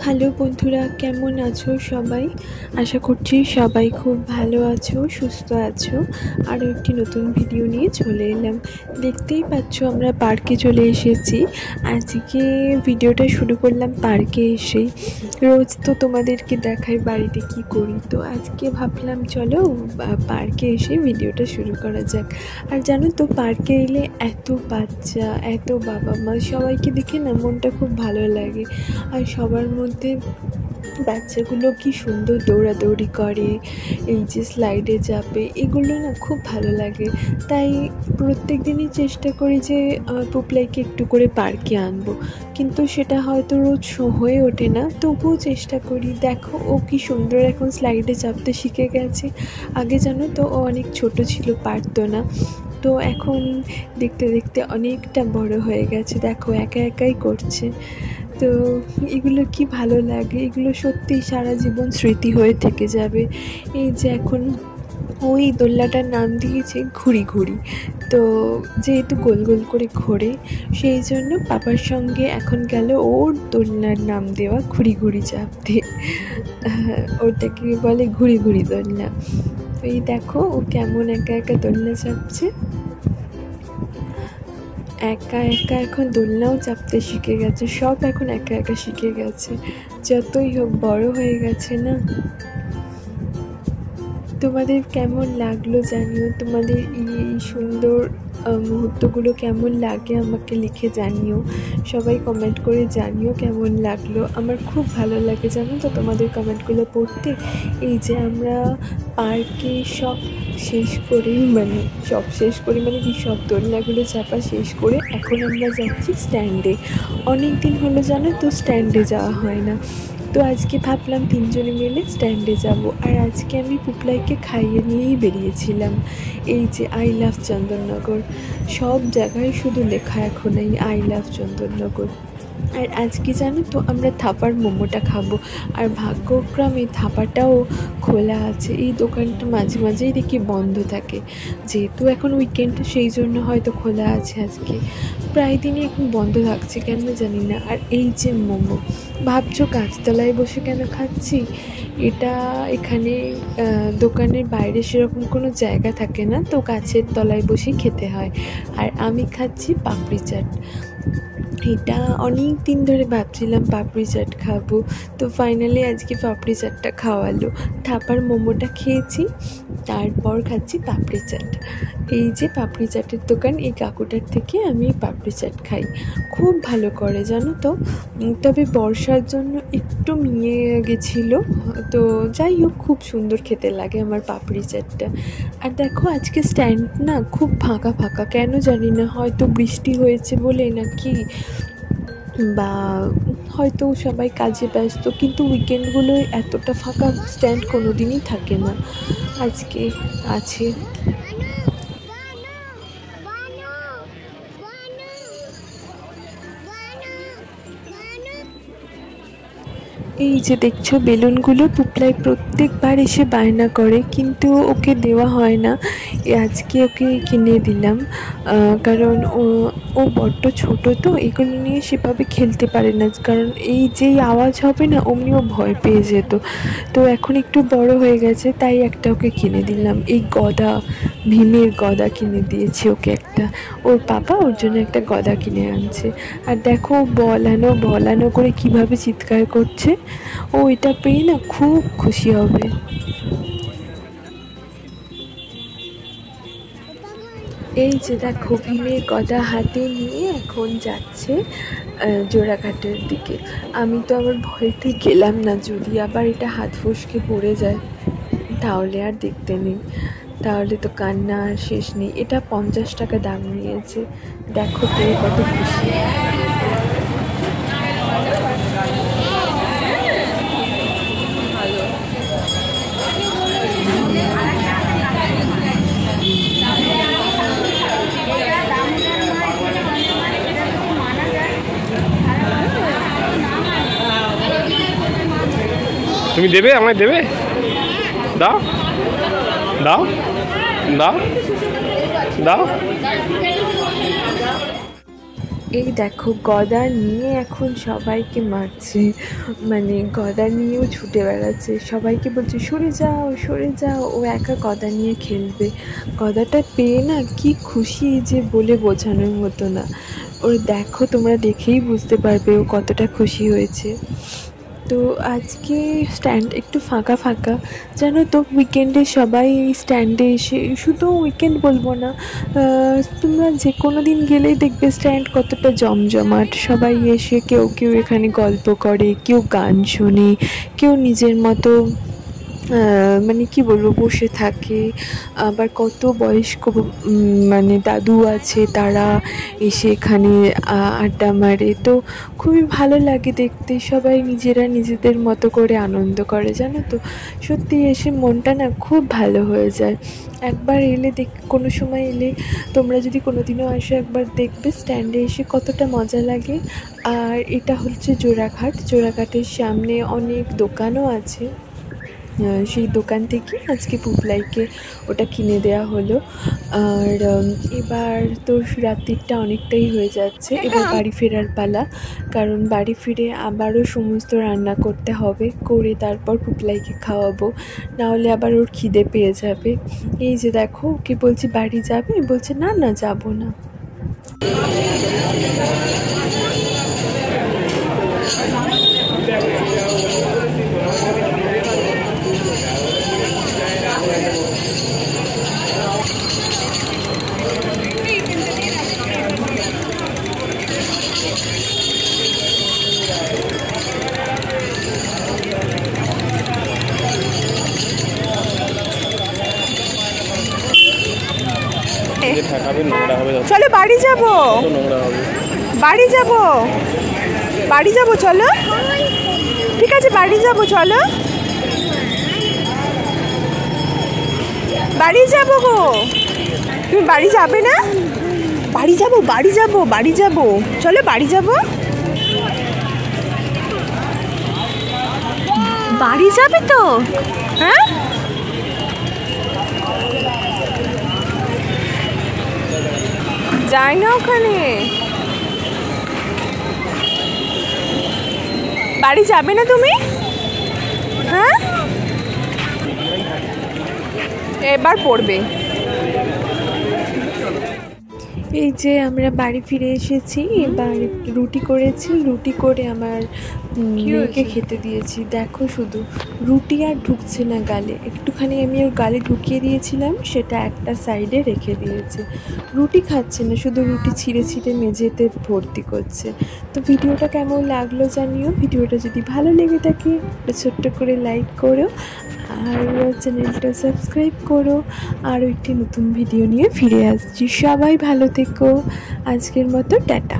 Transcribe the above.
Hello বন্ধুরা, কেমন আছো সবাই? আশা করছি সবাই খুব ভালো আছো, সুস্থ আছো। আরও একটি নতুন ভিডিও নিয়ে চলে এলাম। দেখতেই পাচ্ছ আমরা পার্কে চলে এসেছি। আজকে ভিডিওটা শুরু করলাম পার্কে এসেই। রোজ তো তোমাদেরকে দেখাই বাড়িতে কি করি, তো আজকে ভাবলাম চলো পার্কে এসে ভিডিওটা শুরু করা যাক। আর জানো তো, পার্কে এলে এত বাচ্চা, এত বাবা মা, সবাইকে দেখে না মনটা খুব ভালো লাগে। আর সবার মধ্যে বাচ্চাগুলো কি সুন্দর দৌড়াদৌড়ি করে, এই যে স্লাইডে চাপে, এগুলো না খুব ভালো লাগে। তাই প্রত্যেক দিনই চেষ্টা করি যে পুপলাইকে একটু করে পার্কে আনবো, কিন্তু সেটা হয়তো রোজ হয়ে ওঠে না। তবুও চেষ্টা করি। দেখো ও কি সুন্দর এখন স্লাইডে চাপতে শিখে গেছে। আগে জানো তো ও অনেক ছোট ছিল, পারতো না। তো এখন দেখতে দেখতে অনেকটা বড় হয়ে গেছে, দেখো একা একাই করছে। তো এগুলো কি ভালো লাগে, এগুলো সত্যিই সারা জীবন স্মৃতি হয়ে থেকে যাবে। এই যে এখন ওই দোলনাটার নাম দিয়েছে ঘুড়ি ঘুড়ি। তো যেহেতু গোল গোল করে ঘোরে, সেই জন্য পাপার সঙ্গে এখন গেল ওর দোলনার নাম দেওয়া ঘুড়ি ঘুড়ি চাপতে। ওটাকে বলে ঘুড়ি ঘুড়ি দোলনা। তো এই দেখো ও কেমন একা একা দোলনা চাপছে। একা একা এখন দোলনাও চাপতে শিখে গেছে, সব এখন একা একা শিখে গেছে। যতই হোক বড় হয়ে গেছে না। তোমাদের কেমন লাগলো জানিও, তোমাদের এই সুন্দর মুহূর্তগুলো কেমন লাগে আমাকে লিখে জানিও। সবাই কমেন্ট করে জানিও কেমন লাগলো। আমার খুব ভালো লাগে জানো তো তোমাদের কমেন্টগুলো পড়তে। এই যে আমরা পার্কে সব শেষ করে, মানে কি, সব দোলনাগুলো চাপা শেষ করে এখন আমরা যাচ্ছি স্ট্যান্ডে। অনেক দিন হলো জানো তো স্ট্যান্ডে যাওয়া হয় না। তো আজকে ভাবলাম তিনজনে মিলে স্ট্যান্ডে যাব। আর আজকে আমি পুপলাইকে খাইয়ে নিয়েই বেরিয়েছিলাম। এই যে আই লাভ চন্দননগর, সব জায়গায় শুধু লেখা এখন এই আই লাভ চন্দননগর। আর আজকে জানো তো আমরা থাপার মোমোটা খাবো। আর ভাগ্যক্রমে থাপাটাও খোলা আছে। এই দোকানটা মাঝে মাঝেই দেখি বন্ধ থাকে, যেহেতু এখন উইকেন্ড সেই জন্য হয়তো খোলা আছে। আজকে প্রায় দিনই এখন বন্ধ থাকছে, কেন জানি না। আর এই যে মোমো, ভাবছো গাছতলায় বসে কেন খাচ্ছি? এটা এখানে দোকানের বাইরে সেরকম কোনো জায়গা থাকে না, তো গাছের তলায় বসেই খেতে হয়। আর আমি খাচ্ছি পাপড়ি চাট। এটা অনেক দিন ধরে ভাবছিলাম পাপড়ি চাট খাবো, তো ফাইনালি আজকে পাপড়ি চাটটা খাওয়ালো। থাপার মোমোটা খেয়েছি, তারপর খাচ্ছি পাপড়ি চাট। এই যে পাপড়ি চাটের দোকান, এই কাকুটার থেকে আমি পাপড়ি চাট খাই। খুব ভালো করে জানো তো। তবে বর্ষার জন্য একটু মিয়ে গেছিলো, তো যাই হোক খুব সুন্দর খেতে লাগে আমার পাপড়ি চাটটা। আর দেখো আজকে স্ট্যান্ড না খুব ফাঁকা ফাঁকা, কেন জানি না, হয়তো বৃষ্টি হয়েছে বলে নাকি, বা হয়তো সবাই কাজে ব্যস্ত, কিন্তু উইকেন্ডগুলোয় এতটা ফাঁকা স্ট্যান্ড কোনো দিনই থাকে না, আজকে আছে। এই যে দেখছো বেলুনগুলো, পুপলাই প্রত্যেকবার এসে বায়না করে, কিন্তু ওকে দেওয়া হয় না। আজকে ওকে কিনে দিলাম, কারণ ও বড্ড ছোটো, তো এগুলো নিয়ে সেভাবে খেলতে পারে না। কারণ এই যেই আওয়াজ হবে না অমনি ও ভয় পেয়ে যেত। তো এখন একটু বড় হয়ে গেছে, তাই একটা ওকে কিনে দিলাম। এই গদা, ভীমের গদা কিনে দিয়েছে ওকে একটা। ওর পাপা ওর জন্য একটা গদা কিনে আনছে। আর দেখো বলানো করে কিভাবে চিৎকার করছে। ও এটা পেয়ে না খুব খুশি হবে। এই যে দেখো ভীমের গদা হাতে নিয়ে এখন যাচ্ছে জোড়াঘাটের দিকে। আমি তো আবার ভয়তে গেলাম না, যদি আবার এটা হাত ফসকে পড়ে যায় তাহলে আর দেখতে নেই, তাহলে তো কান্না আর শেষ নেই। এটা 50 টাকা দাম নিয়েছে, দেখো পেয়ে কত খুশি। তুমি দেবে, আমায় দেবে, দাও দাও দাও দাও। এই দেখো গদা নিয়ে এখন সবাইকে মারছে, মানে গদা নিয়েও ছুটে বেড়াচ্ছে, সবাইকে বলছে সরে যাও, ও একা গদা নিয়ে খেলবে। গদাটা পেয়ে না কি খুশি যে বলে বোঝানোর মতো না। ওর দেখো, তোমরা দেখেই বুঝতে পারবে ও কতটা খুশি হয়েছে। তো আজকে স্ট্যান্ড একটু ফাঁকা ফাঁকা, জানো তো উইকেন্ডে সবাই এই স্ট্যান্ডে এসে, শুধু উইকেন্ড বলবো না, তোমরা যে কোনো দিন গেলেই দেখবে স্ট্যান্ড কতটা জমজমাট। সবাই এসে কেউ কেউ এখানে গল্প করে, কেউ গান শোনে, কেউ নিজের মতো মানে কি বলবো বসে থাকে। আবার কত বয়স্ক মানে দাদু আছে, তারা এসে এখানে আড্ডা মারে। তো খুবই ভালো লাগে দেখতে, সবাই নিজেরা নিজেদের মতো করে আনন্দ করে, জানো তো। সত্যি এসে মনটা না খুব ভালো হয়ে যায়। একবার এলে কোনো সময় এলে তোমরা যদি কোনো দিনও আসো, একবার দেখবে স্ট্যান্ডে এসে কতটা মজা লাগে। আর এটা হচ্ছে জোড়াঘাটের সামনে অনেক দোকানও আছে। সেই দোকান থেকে আজকে পুপলাইকে ওটা কিনে দেওয়া হলো। আর এবার তো রাত্রিটা অনেকটাই হয়ে যাচ্ছে, এবার বাড়ি ফেরার পালা। কারণ বাড়ি ফিরে আবারও সমস্ত রান্না করতে হবে, করে তারপর পুপলাইকে খাওয়াবো, নাহলে আবার ওর খিদে পেয়ে যাবে। এই যে দেখো, ওকে বলছি বাড়ি যাবে, বলছে না না যাবো না। চলো বাড়ি যাব, বাড়ি যাব চলো, ঠিক আছে বাড়ি যাব চলো, বাড়ি যাব গো। তুমি বাড়ি যাবে না? বাড়ি যাব চলো বাড়ি যাব। বাড়ি যাবে তো? হ্যাঁ যাই না ওখানে, বাড়ি যাবে না তুমি? হ্যাঁ এবার পড়বে। এই যে আমরা বাড়ি ফিরে এসেছি, এবার রুটি করেছি, রুটি করে আমার মেয়েকে খেতে দিয়েছি। দেখো শুধু রুটি আর ঢুকছে না গালে, একটুখানি আমি ওর গালে ঢুকিয়ে দিয়েছিলাম, সেটা একটা সাইডে রেখে দিয়েছে। রুটি খাচ্ছে না, শুধু রুটি ছিঁড়ে ছিঁড়ে মেঝেতে ভর্তি করছে। তো ভিডিওটা কেমন লাগলো জানিও। ভিডিওটা যদি ভালো লেগে থাকে ছোট্ট করে লাইক করো, আর চ্যানেলটা সাবস্ক্রাইব করো। আরও একটি নতুন ভিডিও নিয়ে ফিরে আসছি। সবাই ভালো থেকো, আজকের মতো টাটা।